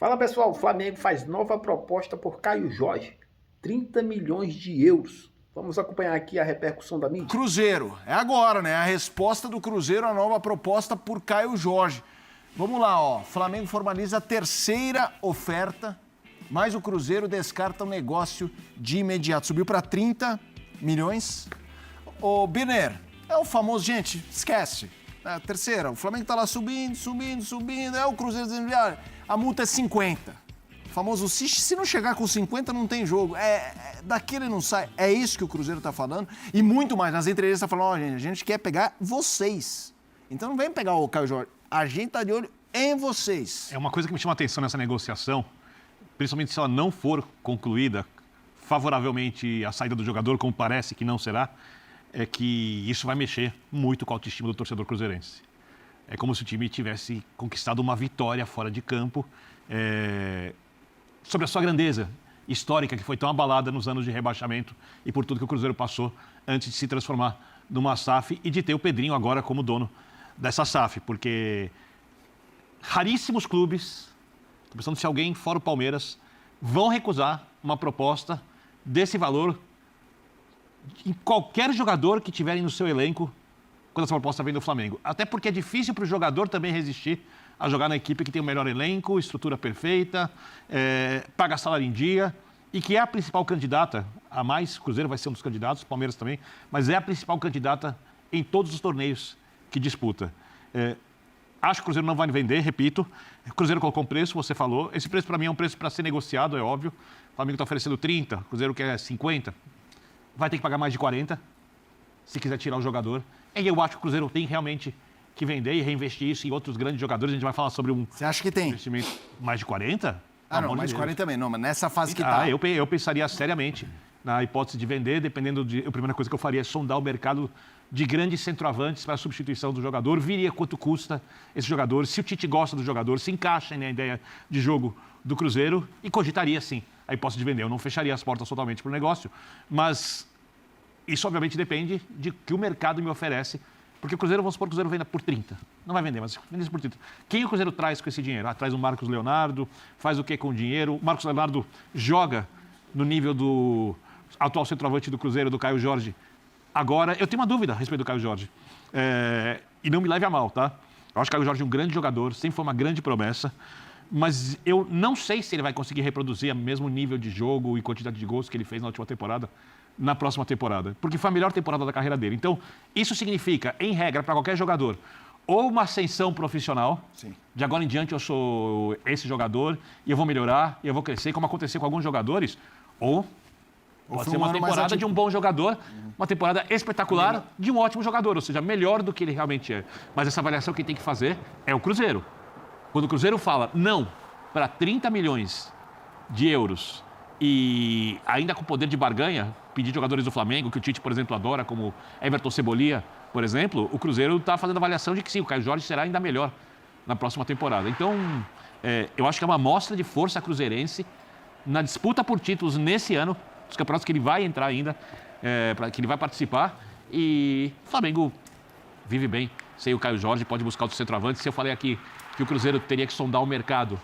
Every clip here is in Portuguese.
Fala pessoal, o Flamengo faz nova proposta por Caio Jorge, 30 milhões de euros. Vamos acompanhar aqui a repercussão da mídia. Cruzeiro, é agora, né? A resposta do Cruzeiro à nova proposta por Caio Jorge. Vamos lá, ó. Flamengo formaliza a terceira oferta, mas o Cruzeiro descarta o negócio de imediato. Subiu para 30 milhões. Ô, Birner, é o famoso, gente, esquece. É a terceira, o Flamengo tá lá subindo. É o Cruzeiro dizendo, a multa é 50. O famoso, se não chegar com 50, não tem jogo. Daqui ele não sai. É isso que o Cruzeiro tá falando. E muito mais. Nas entrevistas tá falando, gente, a gente quer pegar vocês. Então não vem pegar o Caio Jorge. A gente tá de olho em vocês. É uma coisa que me chama a atenção nessa negociação, principalmente se ela não for concluída favoravelmente à saída do jogador, como parece que não será, é que isso vai mexer muito com a autoestima do torcedor cruzeirense. É como se o time tivesse conquistado uma vitória fora de campo sobre a sua grandeza histórica, que foi tão abalada nos anos de rebaixamento e por tudo que o Cruzeiro passou antes de se transformar numa SAF e de ter o Pedrinho agora como dono dessa SAF, porque raríssimos clubes, estou pensando se alguém fora o Palmeiras, vão recusar uma proposta desse valor em qualquer jogador que tiverem no seu elenco quando essa proposta vem do Flamengo. Até porque é difícil para o jogador também resistir a jogar na equipe que tem o melhor elenco, estrutura perfeita, paga salário em dia e que é a principal candidata a mais. O Cruzeiro vai ser um dos candidatos, o Palmeiras também, mas é a principal candidata em todos os torneios que disputa. Acho que o Cruzeiro não vai vender, repito. O Cruzeiro colocou um preço, você falou. Esse preço para mim é um preço para ser negociado, é óbvio. O Flamengo está oferecendo 30, o Cruzeiro quer 50. Vai ter que pagar mais de 40 se quiser tirar o jogador. E eu acho que o Cruzeiro tem realmente que vender e reinvestir isso em outros grandes jogadores. A gente vai falar sobre um Você acha que tem? investimento mais de 40? Não, mais de 40 também. Não, mas nessa fase que tá. Eu pensaria seriamente na hipótese de vender, dependendo de... A primeira coisa que eu faria é sondar o mercado de grandes centroavantes para a substituição do jogador. Viria quanto custa esse jogador, se o Tite gosta do jogador, se encaixa na ideia de jogo do Cruzeiro e cogitaria, sim, a hipótese de vender. Eu não fecharia as portas totalmente para o negócio, mas isso, obviamente, depende de que o mercado me oferece. Porque o Cruzeiro, vamos supor que o Cruzeiro venda por 30. Não vai vender, mas vende por 30. Quem o Cruzeiro traz com esse dinheiro? Traz o Marcos Leonardo, faz o que com o dinheiro? O Marcos Leonardo joga no nível do atual centroavante do Cruzeiro, do Caio Jorge. Agora, eu tenho uma dúvida a respeito do Caio Jorge. E não me leve a mal, tá? Eu acho que o Caio Jorge é um grande jogador, sempre foi uma grande promessa. Mas eu não sei se ele vai conseguir reproduzir o mesmo nível de jogo e quantidade de gols que ele fez na última temporada, na próxima temporada. Porque foi a melhor temporada da carreira dele. Então, isso significa, em regra, para qualquer jogador, ou uma ascensão profissional. Sim. De agora em diante eu sou esse jogador e eu vou melhorar, e eu vou crescer, como aconteceu com alguns jogadores. Ou pode ser uma temporada de um bom jogador, uma temporada espetacular de um ótimo jogador, ou seja, melhor do que ele realmente é. Mas essa avaliação quem tem que fazer é o Cruzeiro. Quando o Cruzeiro fala não para 30 milhões de euros e ainda com poder de barganha, pedir jogadores do Flamengo, que o Tite, por exemplo, adora, como Everton Cebolinha, por exemplo, o Cruzeiro está fazendo a avaliação de que sim, o Caio Jorge será ainda melhor na próxima temporada. Então, eu acho que é uma amostra de força cruzeirense na disputa por títulos nesse ano, os campeonatos que ele vai entrar ainda, que ele vai participar, e o Flamengo vive bem sem o Caio Jorge, pode buscar outro centroavante. Se eu falei aqui que o Cruzeiro teria que sondar o mercado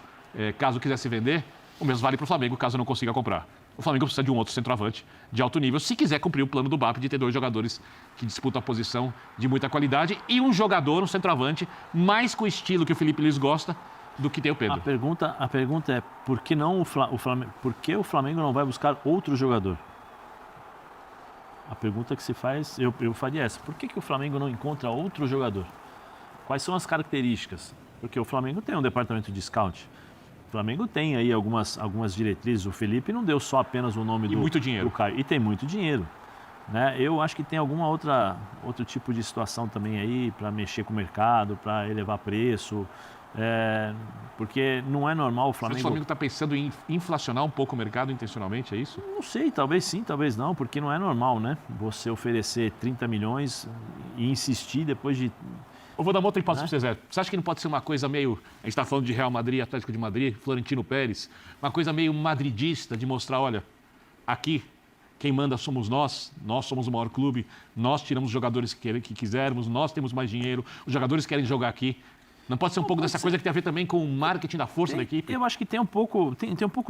caso quisesse vender, o mesmo vale para o Flamengo, caso não consiga comprar. O Flamengo precisa de um outro centroavante de alto nível, se quiser cumprir o plano do BAP de ter dois jogadores que disputam a posição de muita qualidade e um jogador, um centroavante, mais com o estilo que o Felipe Luiz gosta do que tem o Pedro. A pergunta é, por que o Flamengo não vai buscar outro jogador? A pergunta que se faz, eu faria essa. Por que o Flamengo não encontra outro jogador? Quais são as características? Porque o Flamengo tem um departamento de scout. O Flamengo tem aí algumas diretrizes. O Felipe não deu só apenas o nome muito dinheiro. do Caio. E tem muito dinheiro. Né? Eu acho que tem outro tipo de situação também aí para mexer com o mercado, para elevar preço. Porque não é normal o Flamengo... O Flamengo está pensando em inflacionar um pouco o mercado intencionalmente, é isso? Não sei, talvez sim, talvez não, porque não é normal, né? Você oferecer 30 milhões e insistir depois de... Eu vou dar uma outra hipótese para você, Zé. Você acha que não pode ser uma coisa meio... A gente está falando de Real Madrid, Atlético de Madrid, Florentino Pérez, uma coisa meio madridista de mostrar, olha, aqui quem manda somos nós somos o maior clube, nós tiramos os jogadores que quisermos, nós temos mais dinheiro, os jogadores querem jogar aqui. Não pode ser um pouco dessa coisa que tem a ver também com o marketing da força da equipe? Eu acho que tem um pouco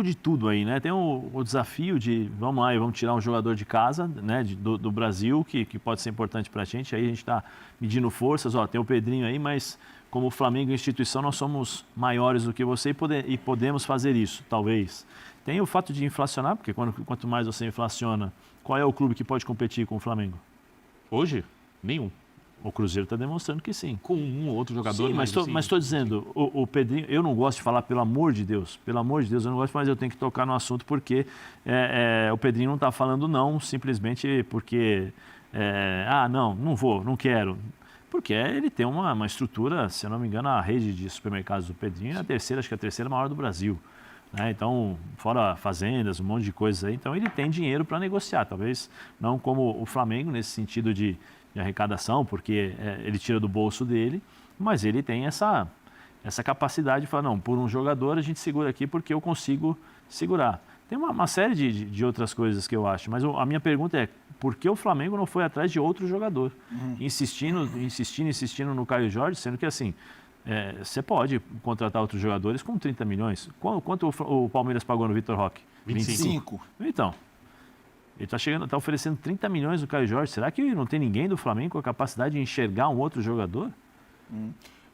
de tudo aí, né? Tem o desafio de, vamos lá, vamos tirar um jogador de casa, né, do Brasil, que pode ser importante para a gente. Aí a gente está medindo forças, tem o Pedrinho aí, mas como Flamengo instituição, nós somos maiores do que você e podemos fazer isso, talvez. Tem o fato de inflacionar, porque quanto mais você inflaciona, qual é o clube que pode competir com o Flamengo? Hoje, nenhum. O Cruzeiro está demonstrando que sim. Com um ou outro jogador. Sim, mas estou dizendo, o Pedrinho, eu não gosto de falar, pelo amor de Deus, eu não gosto, mas eu tenho que tocar no assunto porque o Pedrinho não está falando não, simplesmente porque, não vou, não quero. Porque ele tem uma estrutura, se eu não me engano, a rede de supermercados do Pedrinho é acho que a terceira maior do Brasil. Né? Então, fora fazendas, um monte de coisas aí, então ele tem dinheiro para negociar, talvez não como o Flamengo nesse sentido de arrecadação, porque ele tira do bolso dele, mas ele tem essa capacidade de falar, não, por um jogador a gente segura aqui porque eu consigo segurar. Tem uma série de outras coisas que eu acho, mas a minha pergunta é, por que o Flamengo não foi atrás de outro jogador? Insistindo no Caio Jorge, sendo que assim, você pode contratar outros jogadores com 30 milhões. Quanto o Palmeiras pagou no Vitor Roque? 25. Então, ele está oferecendo 30 milhões do Caio Jorge. Será que não tem ninguém do Flamengo com a capacidade de enxergar um outro jogador?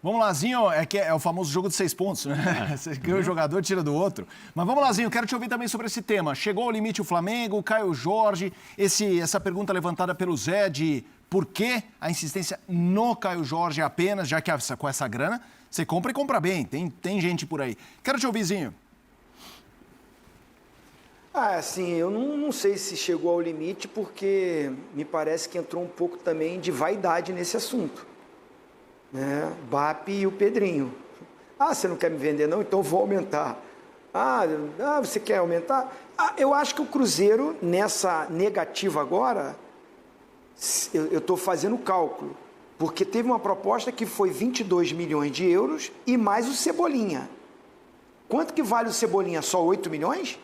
Vamos lá, Zinho, que é o famoso jogo de 6 pontos, né? Você ganha o jogador, tira do outro. Mas vamos lá, Zinho, quero te ouvir também sobre esse tema. Chegou ao limite o Flamengo, o Caio Jorge, essa pergunta levantada pelo Zé de por que a insistência no Caio Jorge apenas, já que com essa grana, você compra e compra bem, tem gente por aí. Quero te ouvir, Zinho. Assim, eu não sei se chegou ao limite, porque me parece que entrou um pouco também de vaidade nesse assunto. Né? BAP e o Pedrinho. Você não quer me vender não? Então eu vou aumentar. Você quer aumentar? Eu acho que o Cruzeiro, nessa negativa agora, eu estou fazendo o cálculo, porque teve uma proposta que foi 22 milhões de euros e mais o Cebolinha. Quanto que vale o Cebolinha? Só 8 milhões?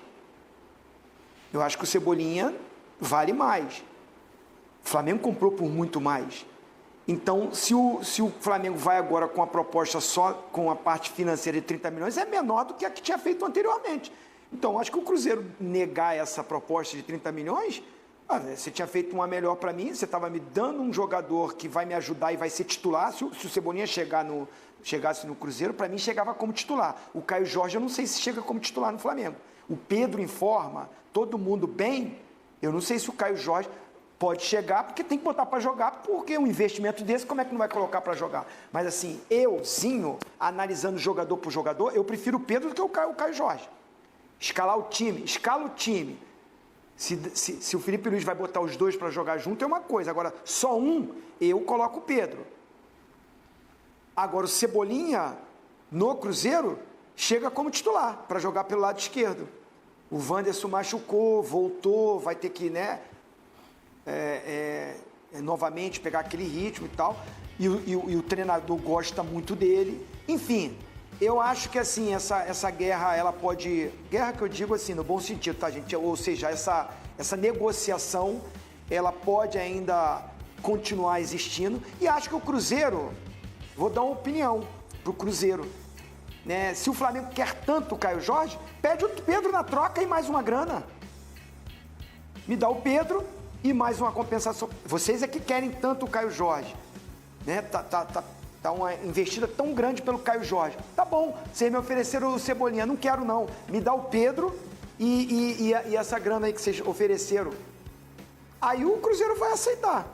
Eu acho que o Cebolinha vale mais. O Flamengo comprou por muito mais. Então, se o Flamengo vai agora com a proposta só com a parte financeira de 30 milhões, é menor do que a que tinha feito anteriormente. Então, acho que o Cruzeiro negar essa proposta de 30 milhões, você tinha feito uma melhor para mim, você estava me dando um jogador que vai me ajudar e vai ser titular. Se o Cebolinha chegasse no Cruzeiro, para mim chegava como titular. O Caio Jorge, eu não sei se chega como titular no Flamengo. O Pedro em forma, todo mundo bem, eu não sei se o Caio Jorge pode chegar, porque tem que botar para jogar, porque um investimento desse, como é que não vai colocar para jogar? Mas assim, Zinho, analisando jogador por jogador, eu prefiro o Pedro do que o Caio Jorge. Escala o time. Se o Felipe Luiz vai botar os dois para jogar junto, é uma coisa. Agora, só um, eu coloco o Pedro. Agora, o Cebolinha, no Cruzeiro, chega como titular, para jogar pelo lado esquerdo. O Wanderson machucou, voltou, vai ter que, novamente pegar aquele ritmo e tal. E o treinador gosta muito dele. Enfim, eu acho que assim, essa guerra, ela pode... Guerra que eu digo assim, no bom sentido, tá, gente? Ou seja, essa negociação, ela pode ainda continuar existindo. E acho que o Cruzeiro, vou dar uma opinião pro Cruzeiro, né? Se o Flamengo quer tanto o Caio Jorge, pede o Pedro na troca e mais uma grana. Me dá o Pedro e mais uma compensação. Vocês é que querem tanto o Caio Jorge, né? Tá uma investida tão grande pelo Caio Jorge. Tá bom, vocês me ofereceram o Cebolinha, não quero não. Me dá o Pedro e essa grana aí que vocês ofereceram. Aí o Cruzeiro vai aceitar.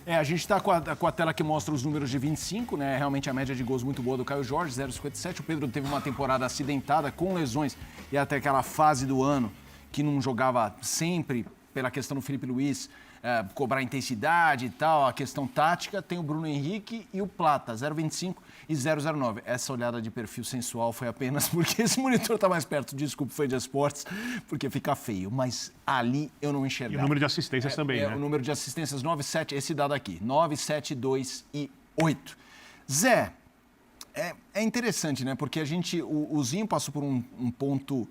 A gente está com a tela que mostra os números de 25, né? Realmente a média de gols muito boa do Caio Jorge, 0,57. O Pedro teve uma temporada acidentada, com lesões, e até aquela fase do ano que não jogava sempre pela questão do Felipe Luiz, cobrar intensidade e tal, a questão tática. Tem o Bruno Henrique e o Plata, 0,25 e 0,09. Essa olhada de perfil sensual foi apenas porque esse monitor está mais perto. Desculpa, fã de esportes, porque fica feio. Mas ali eu não enxergava. E o número de assistências também, né? O número de assistências, 9, 7, esse dado aqui, 9, 7, 2 e 8. Zé, É interessante, né? Porque o Zinho passou por um ponto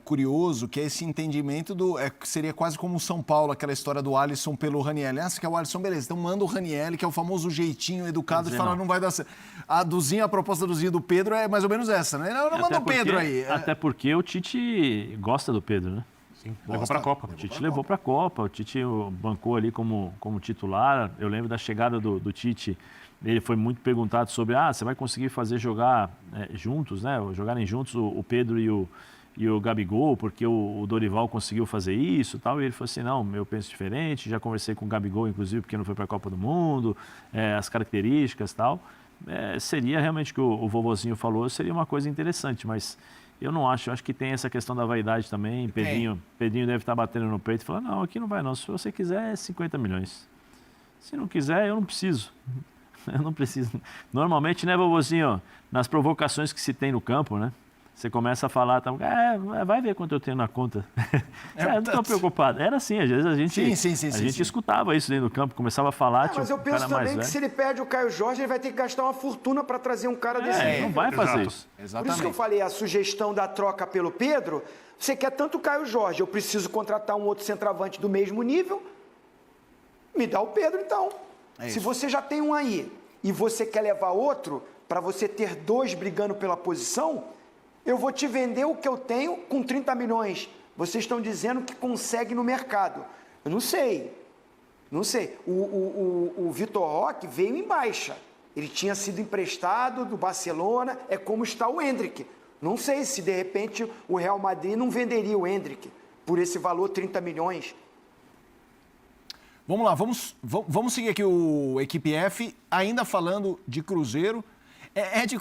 curioso, que é esse entendimento que seria quase como o São Paulo, aquela história do Alisson pelo Ranieri. Você quer o Alisson, beleza. Então manda o Ranieri, que é o famoso jeitinho educado de falar não vai dar certo. A proposta do Zinho do Pedro é mais ou menos essa, né? Não manda o Pedro aí. Até porque o Tite gosta do Pedro, né? Sim, levou para a Copa. O Tite levou para a Copa, o Tite bancou ali como titular. Eu lembro da chegada do Tite, ele foi muito perguntado sobre, você vai conseguir fazer jogar juntos, né? Jogarem juntos o Pedro e o Gabigol, porque o Dorival conseguiu fazer isso e tal. E ele falou assim, não, eu penso diferente, já conversei com o Gabigol, inclusive, porque não foi para a Copa do Mundo, as características e tal. Seria realmente o que o vovozinho falou, seria uma coisa interessante, mas... Eu não acho, eu acho que tem essa questão da vaidade também. Pedrinho deve estar batendo no peito e falar, não, aqui não vai não, se você quiser é 50 milhões. Se não quiser, eu não preciso. Eu não preciso. Normalmente, né, vovozinho, nas provocações que se tem no campo, né? Você começa a falar, vai ver quanto eu tenho na conta. Não estou preocupado. Era assim, às vezes a gente escutava isso dentro do campo, começava a falar. Mas eu penso também que se ele perde o Caio Jorge, ele vai ter que gastar uma fortuna para trazer um cara desse nível. Não vai fazer isso. Exatamente. Por isso que eu falei, a sugestão da troca pelo Pedro, você quer tanto o Caio Jorge, eu preciso contratar um outro centroavante do mesmo nível, me dá o Pedro então. Se você já tem um aí e você quer levar outro, para você ter dois brigando pela posição, eu vou te vender o que eu tenho com 30 milhões. Vocês estão dizendo que consegue no mercado. Eu não sei. Não sei. O Vitor Roque veio em baixa. Ele tinha sido emprestado do Barcelona. É como está o Endrick. Não sei se, de repente, o Real Madrid não venderia o Endrick por esse valor, 30 milhões. Vamos lá, vamos seguir aqui o Equipe F, ainda falando de Cruzeiro. É de